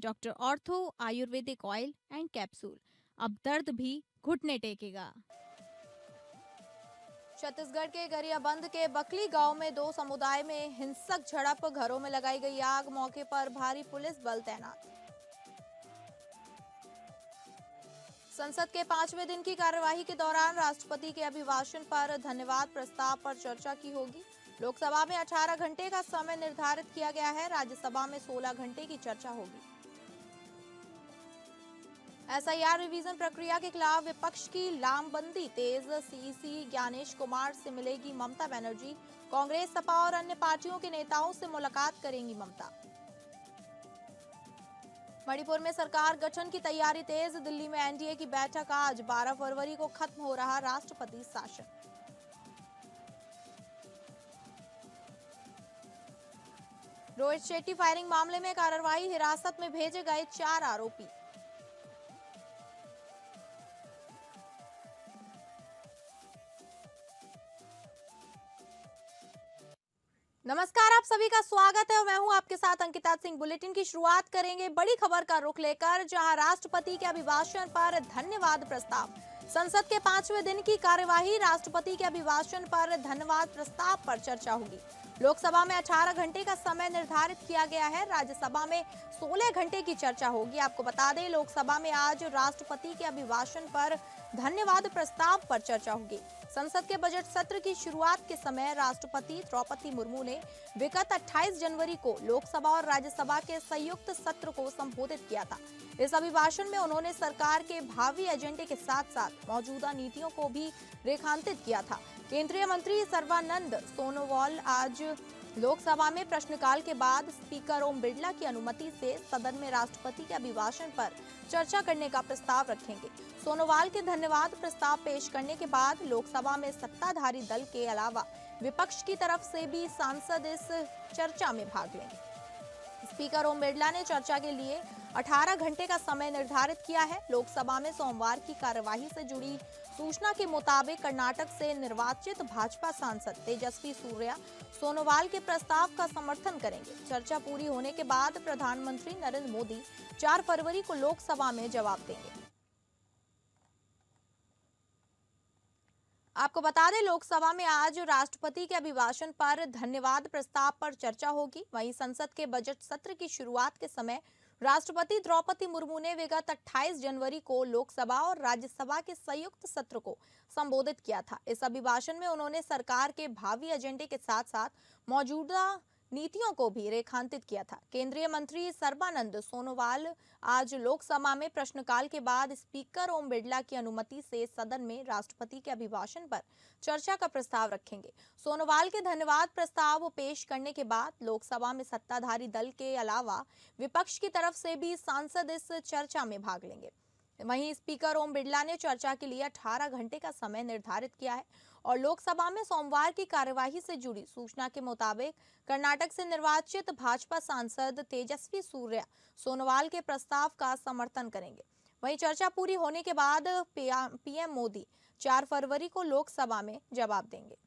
Doctor ortho Ayurvedic oil and capsule. अब दर्द भी घुटने टेकेगा। छत्तीसगढ़ के गरियाबंद के बकली गांव में दो समुदाय में हिंसक झड़प, घरों में लगाई गई आग, मौके पर भारी पुलिस बल तैनात। संसद के 5वें दिन की कार्यवाही के दौरान राष्ट्रपति के अभिभाषण पर धन्यवाद प्रस्ताव पर चर्चा की होगी। लोकसभा में 18 घंटे का समय निर्धारित किया गया है, राज्यसभा में 16 घंटे की चर्चा होगी। एसआईआर रिवीजन प्रक्रिया के खिलाफ विपक्ष की लामबंदी तेज, सीईसी ज्ञानेश कुमार से मिलेगी ममता बनर्जी, कांग्रेस, सपा और अन्य पार्टियों के नेताओं से मुलाकात करेंगी ममता। मणिपुर में सरकार गठन की तैयारी तेज, दिल्ली में एनडीए की बैठक आज, 12 फरवरी को खत्म हो रहा राष्ट्रपति शासन। रोहित शेट्टी फायरिंग मामले में कार्रवाई, हिरासत में भेजे गए 4 आरोपी। नमस्कार, आप सभी का स्वागत है और मैं हूं आपके साथ अंकिता सिंह। बुलेटिन की शुरुआत करेंगे बड़ी खबर का रुख लेकर, जहां राष्ट्रपति के अभिभाषण पर धन्यवाद प्रस्ताव। संसद के 5वें दिन की कार्यवाही, राष्ट्रपति के अभिभाषण पर धन्यवाद प्रस्ताव पर चर्चा होगी। लोकसभा में 18 घंटे का समय निर्धारित किया गया है, राज्यसभा में 16 घंटे की चर्चा होगी। आपको बता दें, लोकसभा में आज राष्ट्रपति के अभिभाषण पर धन्यवाद प्रस्ताव पर चर्चा होगी। संसद के बजट सत्र की शुरुआत के समय राष्ट्रपति द्रौपदी मुर्मू ने विगत 28 जनवरी को लोकसभा और राज्यसभा के संयुक्त सत्र को संबोधित किया था। इस अभिभाषण में उन्होंने सरकार के भावी एजेंडे के साथ साथ मौजूदा नीतियों को भी रेखांकित किया था। केंद्रीय मंत्री सर्बानंद सोनोवाल आज लोकसभा में प्रश्नकाल के बाद स्पीकर ओम बिरला की अनुमति से सदन में राष्ट्रपति के अभिभाषण पर चर्चा करने का प्रस्ताव रखेंगे। सोनोवाल के धन्यवाद प्रस्ताव पेश करने के बाद लोकसभा में सत्ताधारी दल के अलावा विपक्ष की तरफ से भी सांसद इस चर्चा में भाग लेंगे। स्पीकर ओम बिरला ने चर्चा के लिए 18 घंटे का समय निर्धारित किया है। लोकसभा में सोमवार की कार्यवाही से जुड़ी सूचना के मुताबिक कर्नाटक से निर्वाचित भाजपा सांसद तेजस्वी सूर्या सोनोवाल के प्रस्ताव का समर्थन करेंगे। चर्चा पूरी होने के बाद प्रधानमंत्री नरेंद्र मोदी 4 फरवरी को लोकसभा में जवाब देंगे। आपको बता दें, लोकसभा में आज राष्ट्रपति के अभिभाषण पर धन्यवाद प्रस्ताव पर चर्चा होगी। वहीं संसद के बजट सत्र की शुरुआत के समय राष्ट्रपति द्रौपदी मुर्मू ने विगत 28 जनवरी को लोकसभा और राज्यसभा के संयुक्त सत्र को संबोधित किया था। इस अभिभाषण में उन्होंने सरकार के भावी एजेंडे के साथ साथ मौजूदा नीतियों को भी रेखांकित किया था। केंद्रीय मंत्री सर्बानंद सोनोवाल आज लोकसभा में प्रश्नकाल के बाद स्पीकर ओम बिरला की अनुमति से सदन में राष्ट्रपति के अभिभाषण पर चर्चा का प्रस्ताव रखेंगे। सोनोवाल के धन्यवाद प्रस्ताव पेश करने के बाद लोकसभा में सत्ताधारी दल के अलावा विपक्ष की तरफ से भी सांसद इस चर्चा में भाग लेंगे। वहीं स्पीकर ओम बिरला ने चर्चा के लिए 18 घंटे का समय निर्धारित किया है और लोकसभा में सोमवार की कार्यवाही से जुड़ी सूचना के मुताबिक कर्नाटक से निर्वाचित भाजपा सांसद तेजस्वी सूर्या सोनोवाल के प्रस्ताव का समर्थन करेंगे। वहीं चर्चा पूरी होने के बाद पीएम मोदी 4 फरवरी को लोकसभा में जवाब देंगे।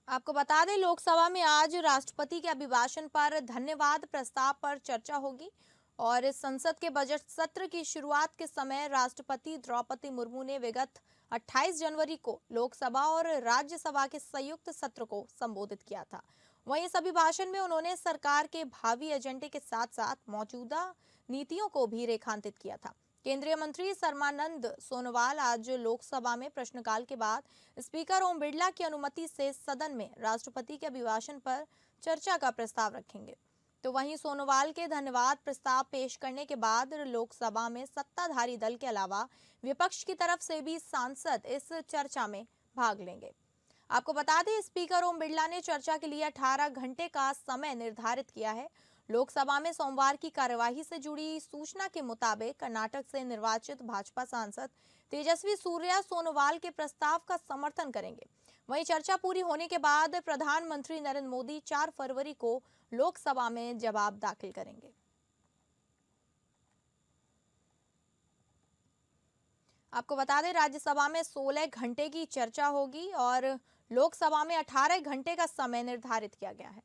आपको बता दें, लोकसभा में आज राष्ट्रपति के अभिभाषण पर धन्यवाद प्रस्ताव पर चर्चा होगी और इस संसद के बजट सत्र की शुरुआत के समय राष्ट्रपति द्रौपदी मुर्मू ने विगत 28 जनवरी को लोकसभा और राज्यसभा के संयुक्त सत्र को संबोधित किया था। वहीं इस अभिभाषण में उन्होंने सरकार के भावी एजेंडे के साथ साथ मौजूदा नीतियों को भी रेखांकित किया था। केंद्रीय मंत्री सर्बानंद सोनोवाल आज लोकसभा में प्रश्नकाल के बाद स्पीकर ओम बिरला की अनुमति से सदन में राष्ट्रपति के अभिभाषण पर चर्चा का प्रस्ताव रखेंगे। तो वहीं सोनोवाल के धन्यवाद प्रस्ताव पेश करने के बाद लोकसभा में सत्ताधारी दल के अलावा विपक्ष की तरफ से भी सांसद इस चर्चा में भाग लेंगे। आपको बता दें, स्पीकर ओम बिरला ने चर्चा के लिए 18 घंटे का समय निर्धारित किया है। लोकसभा में सोमवार की कार्यवाही से जुड़ी सूचना के मुताबिक कर्नाटक से निर्वाचित भाजपा सांसद तेजस्वी सूर्या सोनोवाल के प्रस्ताव का समर्थन करेंगे। वहीं चर्चा पूरी होने के बाद प्रधानमंत्री नरेंद्र मोदी 4 फरवरी को लोकसभा में जवाब दाखिल करेंगे। आपको बता दें, राज्यसभा में 16 घंटे की चर्चा होगी और लोकसभा में 18 घंटे का समय निर्धारित किया गया है।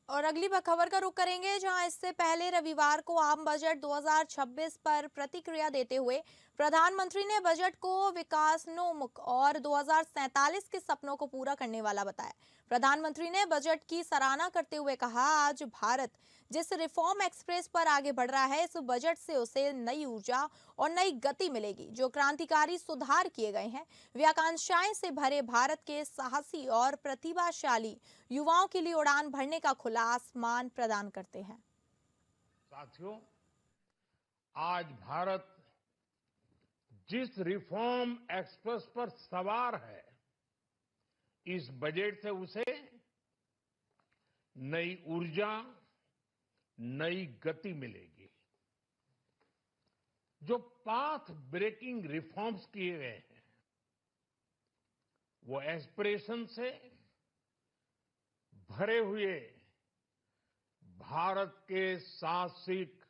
और अगली खबर का रुख करेंगे, जहां इससे पहले रविवार को आम बजट 2026 पर प्रतिक्रिया देते हुए प्रधानमंत्री ने बजट को विकासोन्मुख और 2047 के सपनों को पूरा करने वाला बताया। प्रधानमंत्री ने बजट की सराहना करते हुए कहा, आज भारत जिस रिफॉर्म एक्सप्रेस पर आगे बढ़ रहा है, इस बजट से उसे नई ऊर्जा और नई गति मिलेगी। जो क्रांतिकारी सुधार किए गए हैं, वे आकांक्षाएं से भरे भारत के साहसी और प्रतिभाशाली युवाओं के लिए उड़ान भरने का खुला आसमान प्रदान करते हैं। साथियों, आज भारत जिस रिफॉर्म एक्सप्रेस पर सवार है, इस बजट से उसे नई ऊर्जा, नई गति मिलेगी। जो पाथ ब्रेकिंग रिफॉर्म्स किए गए हैं, वो एस्पिरेशन से भरे हुए भारत के साहसिक,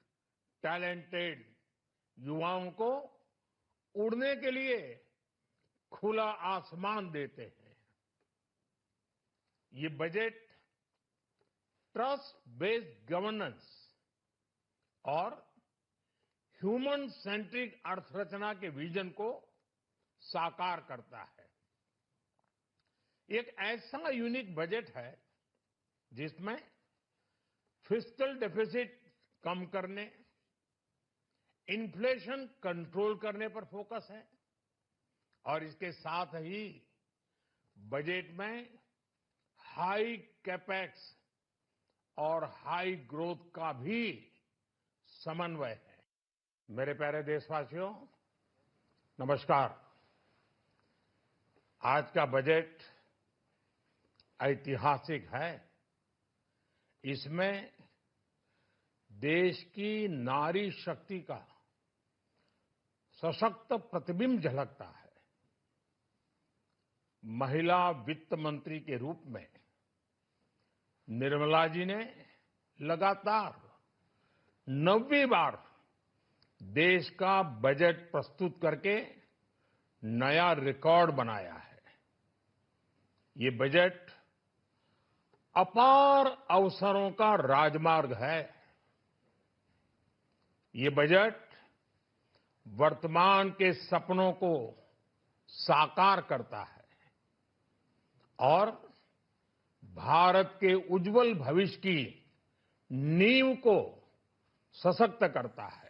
टैलेंटेड युवाओं को उड़ने के लिए खुला आसमान देते हैं। ये बजट ट्रस्ट बेस्ड गवर्नेंस और ह्यूमन सेंट्रिक अर्थरचना के विजन को साकार करता है। एक ऐसा यूनिक बजट है जिसमें फिस्कल डेफिसिट कम करने, इन्फ्लेशन कंट्रोल करने पर फोकस है और इसके साथ ही बजट में हाई कैपेक्स और हाई ग्रोथ का भी समन्वय है। मेरे प्यारे देशवासियों, नमस्कार। आज का बजट ऐतिहासिक है। इसमें देश की नारी शक्ति का सशक्त प्रतिबिंब झलकता है। महिला वित्त मंत्री के रूप में निर्मला जी ने लगातार 9वीं बार देश का बजट प्रस्तुत करके नया रिकॉर्ड बनाया है। ये बजट अपार अवसरों का राजमार्ग है। ये बजट वर्तमान के सपनों को साकार करता है और भारत के उज्जवल भविष्य की नींव को सशक्त करता है।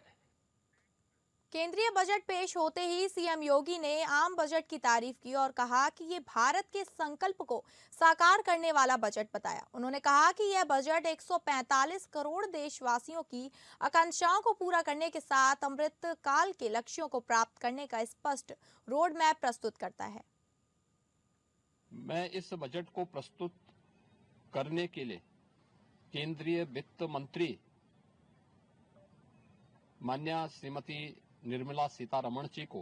केंद्रीय बजट पेश होते ही सीएम योगी ने आम बजट की तारीफ की और कहा कि ये भारत के संकल्प को साकार करने वाला बजट बताया। उन्होंने कहा कि यह बजट 145 करोड़ देशवासियों की आकांक्षाओं को पूरा करने के साथ अमृत काल के लक्ष्यों को प्राप्त करने का स्पष्ट रोड मैप प्रस्तुत करता है। मैं इस बजट को प्रस्तुत करने के लिए केंद्रीय वित्त मंत्री माननीय श्रीमती निर्मला सीतारमण जी को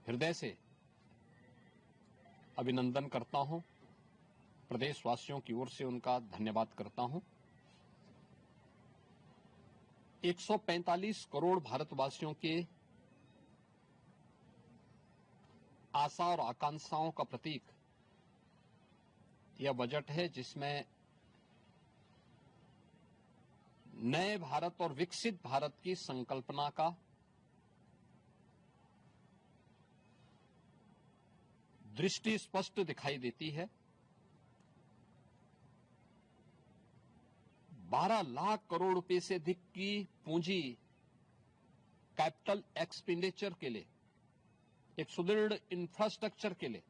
हृदय से अभिनंदन करता हूं। प्रदेशवासियों की ओर से उनका धन्यवाद करता हूं। 145 करोड़ भारतवासियों के आशा और आकांक्षाओं का प्रतीक यह बजट है, जिसमें नए भारत और विकसित भारत की संकल्पना का दृष्टि स्पष्ट दिखाई देती है। 12 लाख करोड़ रुपए से अधिक की पूंजी कैपिटल एक्सपेंडिचर के लिए, एक सुदृढ़ इंफ्रास्ट्रक्चर के लिए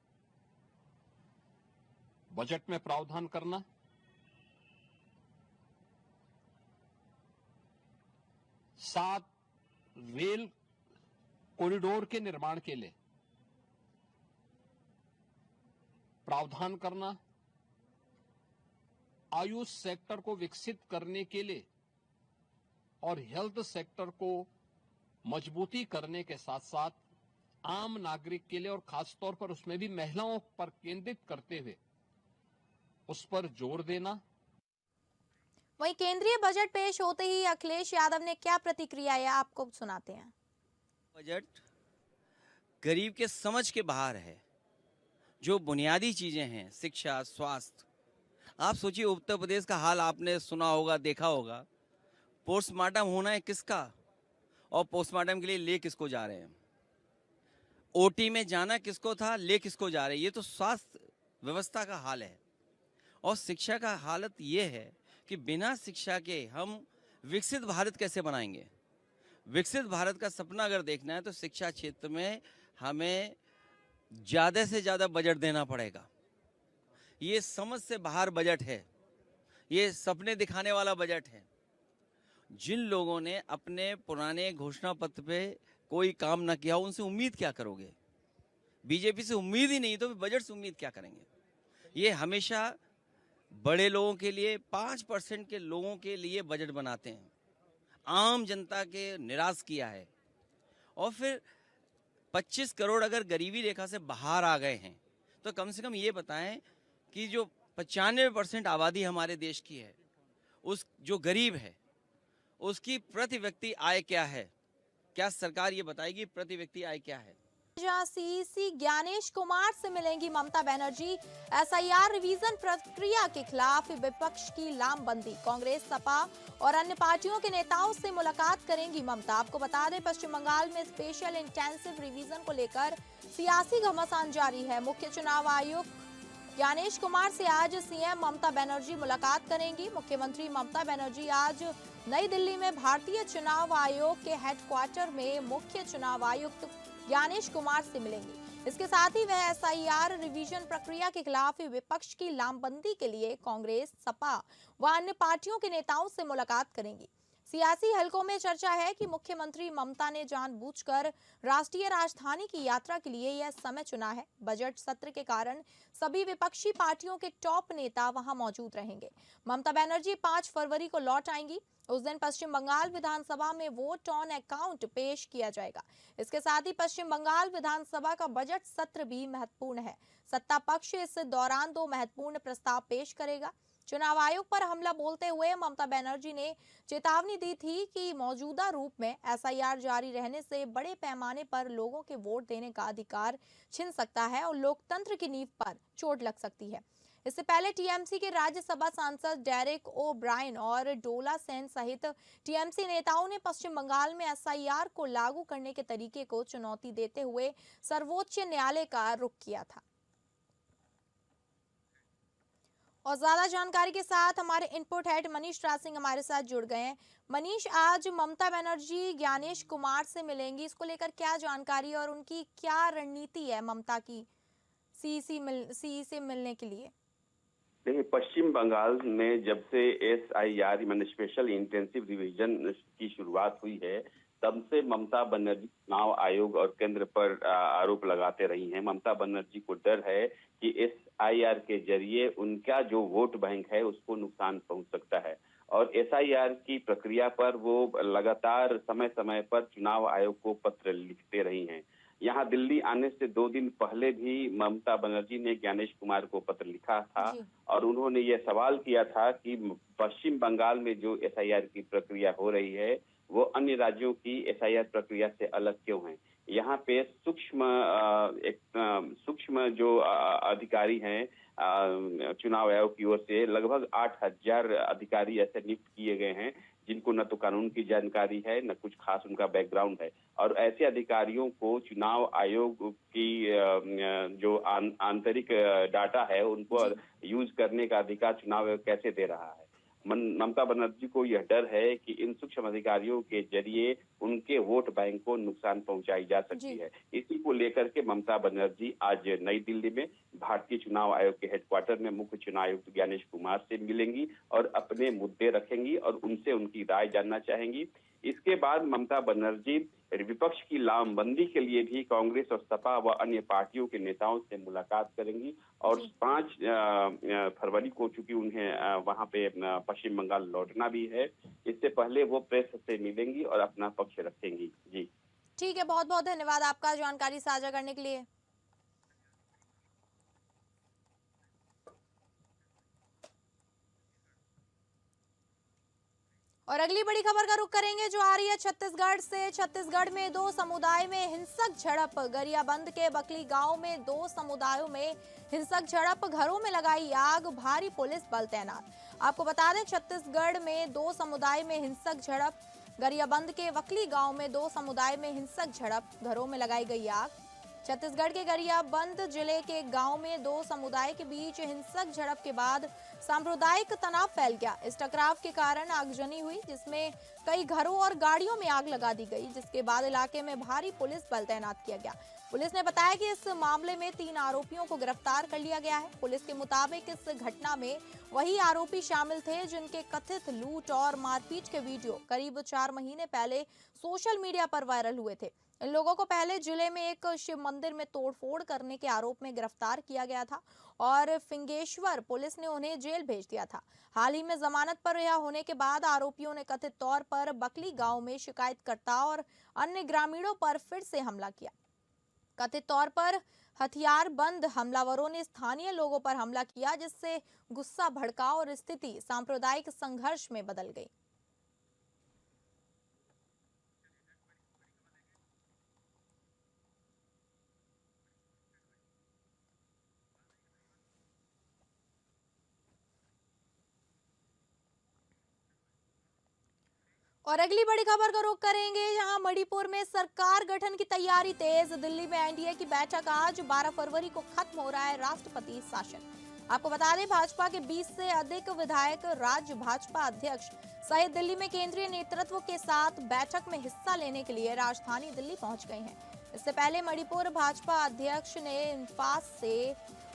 बजट में प्रावधान करना, सात रेल कॉरिडोर के निर्माण के लिए प्रावधान करना, आयुष सेक्टर को विकसित करने के लिए और हेल्थ सेक्टर को मजबूती करने के साथ साथ आम नागरिक के लिए और खासतौर पर उसमें भी महिलाओं पर केंद्रित करते हुए उस पर जोर देना। वहीं केंद्रीय बजट पेश होते ही अखिलेश यादव ने क्या प्रतिक्रिया है, आपको सुनाते हैं। बजट गरीब के समझ के बाहर है। जो बुनियादी चीजें हैं, शिक्षा, स्वास्थ्य, आप सोचिए उत्तर प्रदेश का हाल आपने सुना होगा, देखा होगा। पोस्टमार्टम होना है किसका, और पोस्टमार्टम के लिए ले किसको जा रहे हैं। ओटी में जाना किसको था, ले किसको जा रहे हैं। ये तो स्वास्थ्य व्यवस्था का हाल है। और शिक्षा का हालत ये है कि बिना शिक्षा के हम विकसित भारत कैसे बनाएंगे। विकसित भारत का सपना अगर देखना है तो शिक्षा क्षेत्र में हमें ज़्यादा से ज़्यादा बजट देना पड़ेगा। ये समझ से बाहर बजट है, ये सपने दिखाने वाला बजट है। जिन लोगों ने अपने पुराने घोषणा पत्र पे कोई काम ना किया, उनसे उम्मीद क्या करोगे। बीजेपी से उम्मीद ही नहीं तो बजट से उम्मीद क्या करेंगे। ये हमेशा बड़े लोगों के लिए, 5% के लोगों के लिए बजट बनाते हैं, आम जनता के निराश किया है। और फिर 25 करोड़ अगर गरीबी रेखा से बाहर आ गए हैं तो कम से कम ये बताएं कि जो 95% आबादी हमारे देश की है, उस जो गरीब है उसकी प्रति व्यक्ति आय क्या है। क्या सरकार ये बताएगी प्रति व्यक्ति आय क्या है। जहां सीईसी ज्ञानेश कुमार से मिलेंगी ममता बनर्जी। एसआईआर रिवीजन प्रक्रिया के खिलाफ विपक्ष की लामबंदी। कांग्रेस, सपा और अन्य पार्टियों के नेताओं से मुलाकात करेंगी ममता। आपको बता दें, पश्चिम बंगाल में स्पेशल इंटेंसिव रिवीजन को लेकर सियासी घमासान जारी है। मुख्य चुनाव आयुक्त ज्ञानेश कुमार से आज सीएम ममता बनर्जी मुलाकात करेंगी। मुख्यमंत्री ममता बनर्जी आज नई दिल्ली में भारतीय चुनाव आयोग के हेडक्वार्टर में मुख्य चुनाव आयुक्त ज्ञानेश कुमार से मिलेंगी। इसके साथ ही वह एसआईआर रिवीजन प्रक्रिया के खिलाफ विपक्ष की लामबंदी के लिए कांग्रेस, सपा व अन्य पार्टियों के नेताओं से मुलाकात करेंगी। सियासी हलकों में चर्चा है कि मुख्यमंत्री ममता ने जानबूझकर राष्ट्रीय राजधानी की यात्रा के लिए यह समय चुना है। बजट सत्र के कारण सभी विपक्षी पार्टियों के टॉप नेता वहां मौजूद रहेंगे। ममता बनर्जी 5 फरवरी को लौट आएंगी। उस दिन पश्चिम बंगाल विधानसभा में वोट ऑन अकाउंट पेश किया जाएगा। इसके साथ ही पश्चिम बंगाल विधानसभा का बजट सत्र भी महत्वपूर्ण है। सत्ता पक्ष इस दौरान 2 महत्वपूर्ण प्रस्ताव पेश करेगा। चुनाव आयोग पर हमला बोलते हुए ममता बनर्जी ने चेतावनी दी थी कि मौजूदा रूप में एसआईआर जारी रहने से बड़े पैमाने पर लोगों के वोट देने का अधिकार छिन सकता है और लोकतंत्र की नींव पर चोट लग सकती है। इससे पहले टीएमसी के राज्यसभा सांसद डेरेक ओ ब्रायन और डोला सेन सहित टीएमसी नेताओं ने पश्चिम बंगाल में एसआईआर को लागू करने के तरीके को चुनौती देते हुए सर्वोच्च न्यायालय का रुख किया था। और ज्यादा जानकारी के साथ हमारे इनपुट हेड मनीष राज सिंह हमारे साथ जुड़ गए हैं। मनीष, आज ममता बनर्जी ज्ञानेश कुमार से मिलेंगी, इसको लेकर क्या जानकारी और उनकी क्या रणनीति है ममता की सीई से मिलने के लिए? देखिए, पश्चिम बंगाल में जब से एसआईआर यानी स्पेशल इंटेंसिव रिवीजन की शुरुआत हुई है, तब से ममता बनर्जी चुनाव आयोग और केंद्र पर आरोप लगाते रही हैं। ममता बनर्जी को डर है कि एसआईआर के जरिए उनका जो वोट बैंक है उसको नुकसान पहुंच सकता है। और एसआईआर की प्रक्रिया पर वो लगातार समय समय पर चुनाव आयोग को पत्र लिखते रही हैं। यहाँ दिल्ली आने से 2 दिन पहले भी ममता बनर्जी ने ज्ञानेश कुमार को पत्र लिखा था और उन्होंने ये सवाल किया था कि पश्चिम बंगाल में जो एसआईआर की प्रक्रिया हो रही है वो अन्य राज्यों की एसआईआर प्रक्रिया से अलग क्यों है। यहाँ पे सूक्ष्म जो अधिकारी हैं चुनाव आयोग की ओर से लगभग 8000 अधिकारी ऐसे नियुक्त किए गए हैं जिनको न तो कानून की जानकारी है न कुछ खास उनका बैकग्राउंड है। और ऐसे अधिकारियों को चुनाव आयोग की जो आंतरिक डाटा है उनको यूज करने का अधिकार चुनाव आयोग कैसे दे रहा है। ममता बनर्जी को यह डर है कि इन सूक्ष्म अधिकारियों के जरिए उनके वोट बैंक को नुकसान पहुंचाई जा सकती है। इसी को लेकर के ममता बनर्जी आज नई दिल्ली में भारतीय चुनाव आयोग के हेडक्वार्टर में मुख्य चुनाव आयुक्त ज्ञानेश कुमार से मिलेंगी और अपने मुद्दे रखेंगी और उनसे उनकी राय जानना चाहेंगी। इसके बाद ममता बनर्जी विपक्ष की लामबंदी के लिए भी कांग्रेस और सपा व अन्य पार्टियों के नेताओं से मुलाकात करेंगी और 5 फरवरी को चूंकि उन्हें वहां पे पश्चिम बंगाल लौटना भी है, इससे पहले वो प्रेस से मिलेंगी और अपना पक्ष रखेंगी। जी ठीक है, बहुत बहुत धन्यवाद आपका जानकारी साझा करने के लिए। और अगली बड़ी खबर का रुख करेंगे जो आ रही है छत्तीसगढ़ से। छत्तीसगढ़ में 2 समुदाय में हिंसक झड़प। गरियाबंद के बकली गांव में 2 समुदायों में हिंसक झड़प, घरों में लगाई आग, भारी पुलिस बल तैनात। आपको बता दें छत्तीसगढ़ में 2 समुदाय में हिंसक झड़प। गरियाबंद के वकली गांव में 2 समुदाय में हिंसक झड़प, घरों में लगाई गई आग। छत्तीसगढ़ के गरियाबंद जिले के गांव में 2 समुदाय के बीच हिंसक झड़प के बाद सांप्रदायिक तनाव फैल गया। इस टकराव के कारण आगजनी हुई, जिसमें कई घरों और गाड़ियों में आग लगा दी गई, जिसके बाद इलाके में भारी पुलिस बल तैनात किया गया। पुलिस ने बताया कि इस मामले में 3 आरोपियों को गिरफ्तार कर लिया गया है। पुलिस के मुताबिक इस घटना में वही आरोपी शामिल थे जिनके कथित लूट और मारपीट के वीडियो करीब 4 महीने पहले सोशल मीडिया पर वायरल हुए थे। इन लोगों को पहले जिले में एक शिव मंदिर में तोड़फोड़ करने के आरोप में गिरफ्तार किया गया था और फिंगेश्वर पुलिस ने उन्हें जेल भेज दिया था। हाल ही में जमानत पर रिहा होने के बाद आरोपियों ने कथित तौर पर बकली गांव में शिकायतकर्ता और अन्य ग्रामीणों पर फिर से हमला किया। कथित तौर पर हथियारबंद हमलावरों ने स्थानीय लोगों पर हमला किया, जिससे गुस्सा भड़का और स्थिति सांप्रदायिक संघर्ष में बदल गई। और अगली बड़ी खबर का रुख करेंगे जहां मणिपुर में सरकार गठन की तैयारी तेज। दिल्ली में एनडीए की बैठक आज 12 फरवरी को खत्म हो रहा है राष्ट्रपति शासन। आपको बता दें भाजपा के 20 से अधिक विधायक राज्य भाजपा अध्यक्ष सहित दिल्ली में केंद्रीय नेतृत्व के साथ बैठक में हिस्सा लेने के लिए राजधानी दिल्ली पहुंच गए हैं। इससे पहले मणिपुर भाजपा अध्यक्ष ने इम्फाल से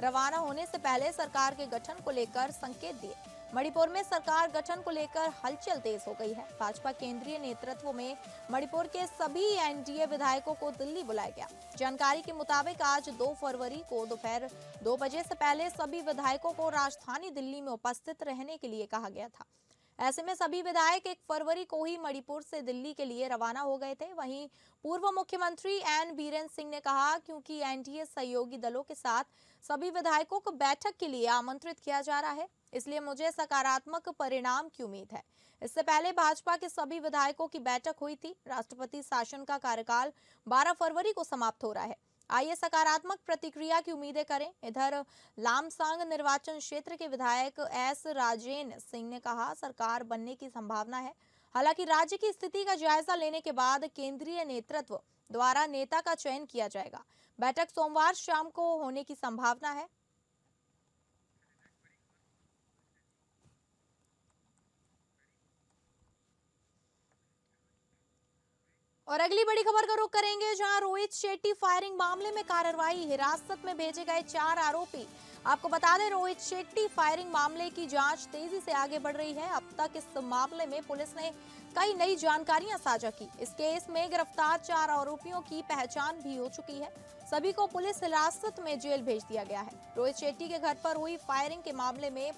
रवाना होने से पहले सरकार के गठन को लेकर संकेत दिए। मणिपुर में सरकार गठन को लेकर हलचल तेज हो गई है। भाजपा केंद्रीय नेतृत्व में मणिपुर के सभी एनडीए विधायकों को दिल्ली बुलाया गया। जानकारी के मुताबिक आज 2 फरवरी को दोपहर 2 बजे से पहले सभी विधायकों को राजधानी दिल्ली में उपस्थित रहने के लिए कहा गया था। ऐसे में सभी विधायक 1 फरवरी को ही मणिपुर से दिल्ली के लिए रवाना हो गए थे। वहीं पूर्व मुख्यमंत्री एन बीरेन सिंह ने कहा, क्योंकि एनडीए सहयोगी दलों के साथ सभी विधायकों को बैठक के लिए आमंत्रित किया जा रहा है, इसलिए मुझे सकारात्मक परिणाम की उम्मीद है। इससे पहले भाजपा के सभी विधायकों की बैठक हुई थी। राष्ट्रपति शासन का कार्यकाल 12 फरवरी को समाप्त हो रहा है। आइए सकारात्मक प्रतिक्रिया की उम्मीदें करें। इधर लामसांग निर्वाचन क्षेत्र के विधायक एस राजेन सिंह ने कहा, सरकार बनने की संभावना है। हालांकि राज्य की स्थिति का जायजा लेने के बाद केंद्रीय नेतृत्व द्वारा नेता का चयन किया जाएगा। बैठक सोमवार शाम को होने की संभावना है। और अगली बड़ी खबर का रुख करेंगे जहां रोहित शेट्टी फायरिंग मामले में कार्रवाई। हिरासत में भेजे गए 4 आरोपी। आपको बता दें रोहित शेट्टी फायरिंग मामले की जांच तेजी से आगे बढ़ रही है। अब तक इस मामले में पुलिस ने कई नई जानकारियां साझा की। इस केस में गिरफ्तार 4 आरोपियों की पहचान भी हो चुकी है। सभी को पुलिस हिरासत में जेल भेज दिया गया है। रोहित शेट्टी के घर पर हुई फायरिंग के मामले में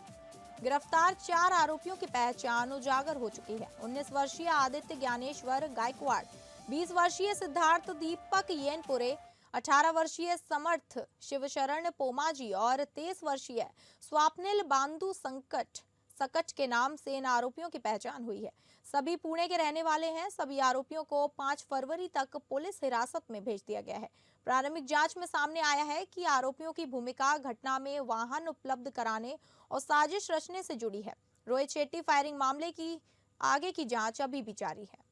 गिरफ्तार 4 आरोपियों की पहचान उजागर हो चुकी है। 19 वर्षीय आदित्य ज्ञानेश्वर गायकवाड़, 20 वर्षीय सिद्धार्थ दीपक येनपुरे, 18 वर्षीय समर्थ शिवशरण पोमाजी और 23 वर्षीय स्वाप्निल बांधु सकट के नाम से इन आरोपियों की पहचान हुई है। सभी पुणे के रहने वाले हैं। सभी आरोपियों को 5 फरवरी तक पुलिस हिरासत में भेज दिया गया है। प्रारंभिक जांच में सामने आया है कि आरोपियों की भूमिका घटना में वाहन उपलब्ध कराने और साजिश रचने से जुड़ी है। रोहित शेट्टी फायरिंग मामले की आगे की जांच अभी भी जारी है।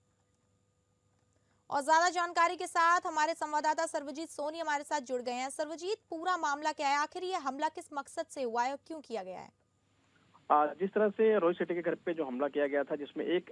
और ज्यादा जानकारी के साथ हमारे संवाददाता सर्वजीत सोनी हमारे साथ जुड़ गए हैं। सर्वजीत, पूरा मामला क्या है? आखिर ये हमला किस मकसद से हुआ है और क्यों किया गया है? जिस तरह से रोहित शेट्टी के घर पे जो हमला किया गया था, जिसमें एक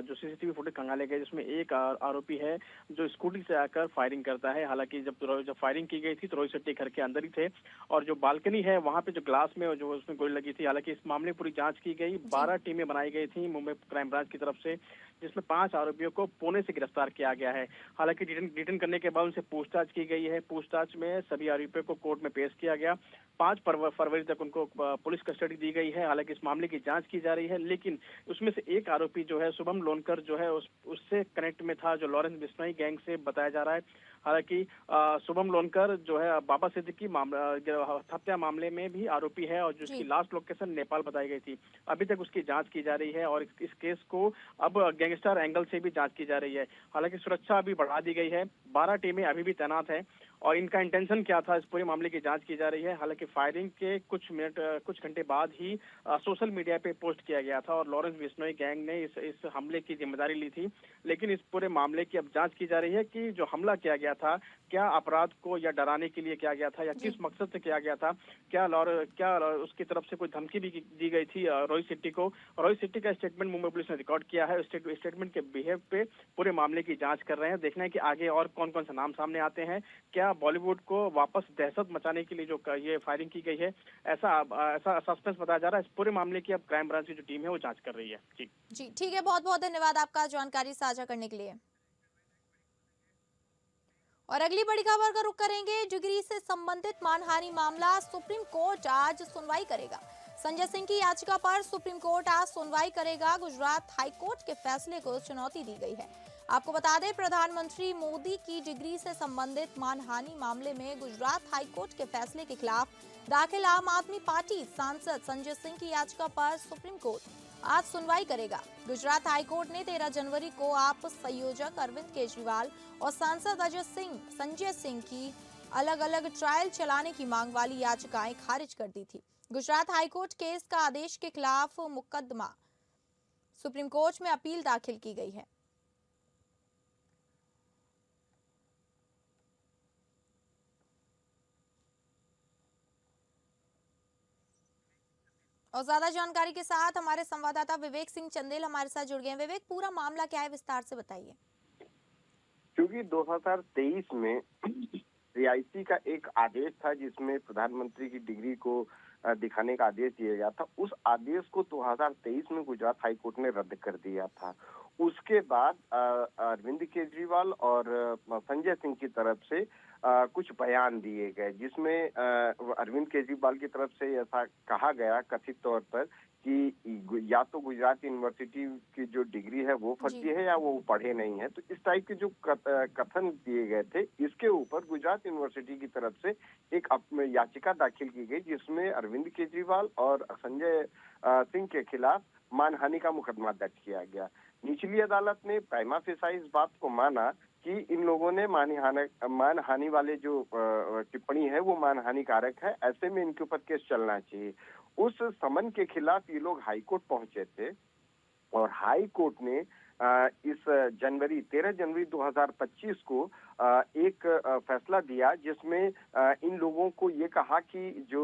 जो सीसीटीवी फुटेज खंगाले गए, जिसमें एक आरोपी है जो स्कूटी से आकर फायरिंग करता है। हालांकि जब फायरिंग की गई थी तो रोहित शेट्टी घर के अंदर ही थे और जो बालकनी है वहां पे जो ग्लास में जो उसमें गोली लगी थी। हालांकि इस मामले में पूरी जांच की गई। 12 टीमें बनाई गई थी मुंबई क्राइम ब्रांच की तरफ से, जिसमें 5 आरोपियों को पुणे से गिरफ्तार किया गया है। हालांकि डिटेन करने के बाद उनसे पूछताछ की गई है। पूछताछ में सभी आरोपियों को कोर्ट में पेश किया गया। 5 फरवरी तक उनको पुलिस कस्टडी दी गई है। हालांकि इस मामले की जांच की जा रही है, लेकिन उसमें से एक आरोपी जो है शुभम लोनकर जो है उससे कनेक्ट में था, जो लॉरेंस बिश्नोई गैंग से बताया जा रहा है। हालांकि शुभम लोनकर जो है बाबा सिद्दीकी हत्या मामले में भी आरोपी है और जिसकी लास्ट लोकेशन नेपाल बताई गई थी। अभी तक उसकी जांच की जा रही है और इस केस को अब गैंगस्टर एंगल से भी जांच की जा रही है। हालांकि सुरक्षा अभी बढ़ा दी गई है, 12 टीमें अभी भी तैनात है और इनका इंटेंशन क्या था, इस पूरे मामले की जांच की जा रही है। हालांकि फायरिंग के कुछ घंटे बाद ही सोशल मीडिया पे पोस्ट किया गया था और लॉरेंस बिश्नोई गैंग ने इस हमले की जिम्मेदारी ली थी। लेकिन इस पूरे मामले की अब जांच की जा रही है कि जो हमला किया गया था, क्या अपराध को या डराने के लिए किया गया था या किस मकसद से किया गया था, क्या उसकी तरफ से कोई धमकी भी दी गई थी रोहित शेट्टी को। रोहित शेट्टी का स्टेटमेंट मुंबई पुलिस ने रिकॉर्ड किया है। स्टेटमेंट के बिहेव पे पूरे मामले की जांच कर रहे हैं। देखना है कि आगे और कौन कौन से नाम सामने आते हैं। क्या बॉलीवुड को वापस दहशत मचाने के लिए जो ये फायरिंग की गई है, ऐसा सस्पेंस बताया जा रहा है। इस पूरे मामले की अब क्राइम ब्रांच की जो टीम है वो जांच कर रही है। जी ठीक है, बहुत बहुत धन्यवाद आपका जानकारी साझा करने के लिए। और अगली बड़ी खबर का रुख करेंगे। डिग्री से संबंधित मानहानि मामला सुप्रीम कोर्ट आज सुनवाई करेगा। संजय सिंह की याचिका पर सुप्रीम कोर्ट आज सुनवाई करेगा। गुजरात हाई कोर्ट के फैसले को चुनौती दी गई है। आपको बता दें, प्रधानमंत्री मोदी की डिग्री से संबंधित मानहानि मामले में गुजरात हाई कोर्ट के फैसले के खिलाफ दाखिल आम आदमी पार्टी सांसद संजय सिंह की याचिका पर सुप्रीम कोर्ट आज सुनवाई करेगा। गुजरात हाई कोर्ट ने 13 जनवरी को आप संयोजक अरविंद केजरीवाल और सांसद संजय सिंह की अलग अलग ट्रायल चलाने की मांग वाली याचिकाएं खारिज कर दी थी। गुजरात हाई कोर्ट केस का आदेश के खिलाफ मुकदमा सुप्रीम कोर्ट में अपील दाखिल की गई है। और ज्यादा जानकारी के साथ हमारे संवाददाता विवेक सिंह चंदेल हमारे साथ जुड़ गए हैं। विवेक, पूरा मामला क्या है, विस्तार से बताइए। क्योंकि 2023 में सीआईसी का एक आदेश था जिसमें प्रधानमंत्री की डिग्री को दिखाने का आदेश दिया गया था। उस आदेश को 2023 में गुजरात हाई कोर्ट ने रद्द कर दिया था। उसके बाद अरविंद केजरीवाल और संजय सिंह की तरफ से कुछ बयान दिए गए, जिसमें अरविंद केजरीवाल की तरफ से ऐसा कहा गया कथित तौर पर कि या तो गुजरात यूनिवर्सिटी की जो डिग्री है वो फर्जी है या वो पढ़े नहीं है। तो इस टाइप के जो कथन दिए गए थे, इसके ऊपर गुजरात यूनिवर्सिटी की तरफ से एक याचिका दाखिल की गई, जिसमें अरविंद केजरीवाल और संजय सिंह के खिलाफ मानहानि का मुकदमा दर्ज किया गया। निचली अदालत ने प्राइमा फेसाई इस बात को माना कि इन लोगों ने मानहानि वाले जो टिप्पणी है वो मानहानिकारक है, ऐसे में इनके ऊपर केस चलना चाहिए। उस समन के खिलाफ ये लोग हाई कोर्ट पहुंचे थे और हाई कोर्ट ने इस 13 जनवरी 2025 को एक फैसला दिया, जिसमें इन लोगों को ये कहा कि जो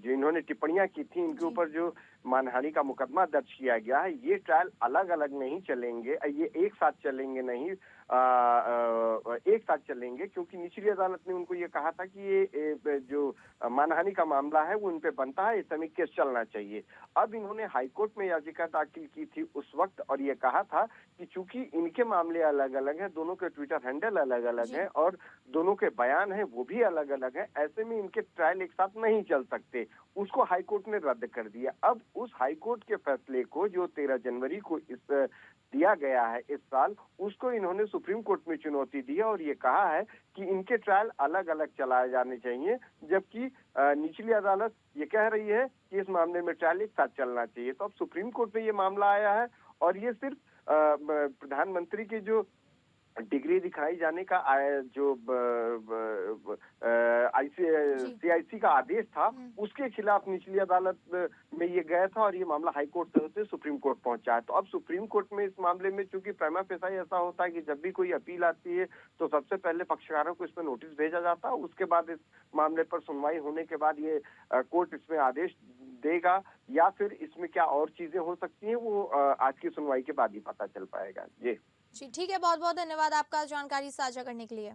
इन्होंने टिप्पणियां की थी, इनके ऊपर जो मानहानि का मुकदमा दर्ज किया गया है, ये ट्रायल अलग अलग नहीं चलेंगे, ये एक साथ चलेंगे नहीं, एक साथ चलेंगे, क्योंकि निचली अदालत ने उनको ये कहा था कि ये जो मानहानि का मामला है वो इन पे बनता है, इस समय केस चलना चाहिए। अब इन्होंने हाईकोर्ट में याचिका दाखिल की थी उस वक्त और ये कहा था कि चूंकि इनके मामले अलग अलग हैं, दोनों के ट्विटर हैंडल अलग अलग हैं और दोनों के बयान हैं वो भी अलग अलग हैं, ऐसे में इनके ट्रायल एक साथ नहीं चल सकते। उसको हाईकोर्ट ने रद्द कर दिया। अब उस हाईकोर्ट के फैसले को जो 13 जनवरी को दिया गया है इस साल, उसको इन्होंने सुप्रीम कोर्ट में चुनौती दी है और ये कहा है कि इनके ट्रायल अलग अलग चलाए जाने चाहिए, जबकि निचली अदालत ये कह रही है कि इस मामले में ट्रायल एक साथ चलना चाहिए। तो अब सुप्रीम कोर्ट में ये मामला आया है और ये सिर्फ प्रधानमंत्री की जो डिग्री दिखाई जाने का जो सीआईसी का आदेश था, उसके खिलाफ निचली अदालत में ये गया था और ये मामला हाई कोर्ट से सुप्रीम कोर्ट पहुंचा है। तो अब सुप्रीम कोर्ट में इस मामले में, चूंकि प्राइमा फेसाई ऐसा होता है कि जब भी कोई अपील आती है तो सबसे पहले पक्षकारों को इसमें नोटिस भेजा जाता है, उसके बाद इस मामले पर सुनवाई होने के बाद ये कोर्ट इसमें आदेश देगा या फिर इसमें क्या और चीजें हो सकती हैं वो आज की सुनवाई के बाद ही पता चल पाएगा। जी ठीक है, बहुत बहुत धन्यवाद आपका जानकारी साझा करने के लिए।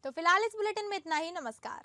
तो फिलहाल इस बुलेटिन में इतना ही। नमस्कार।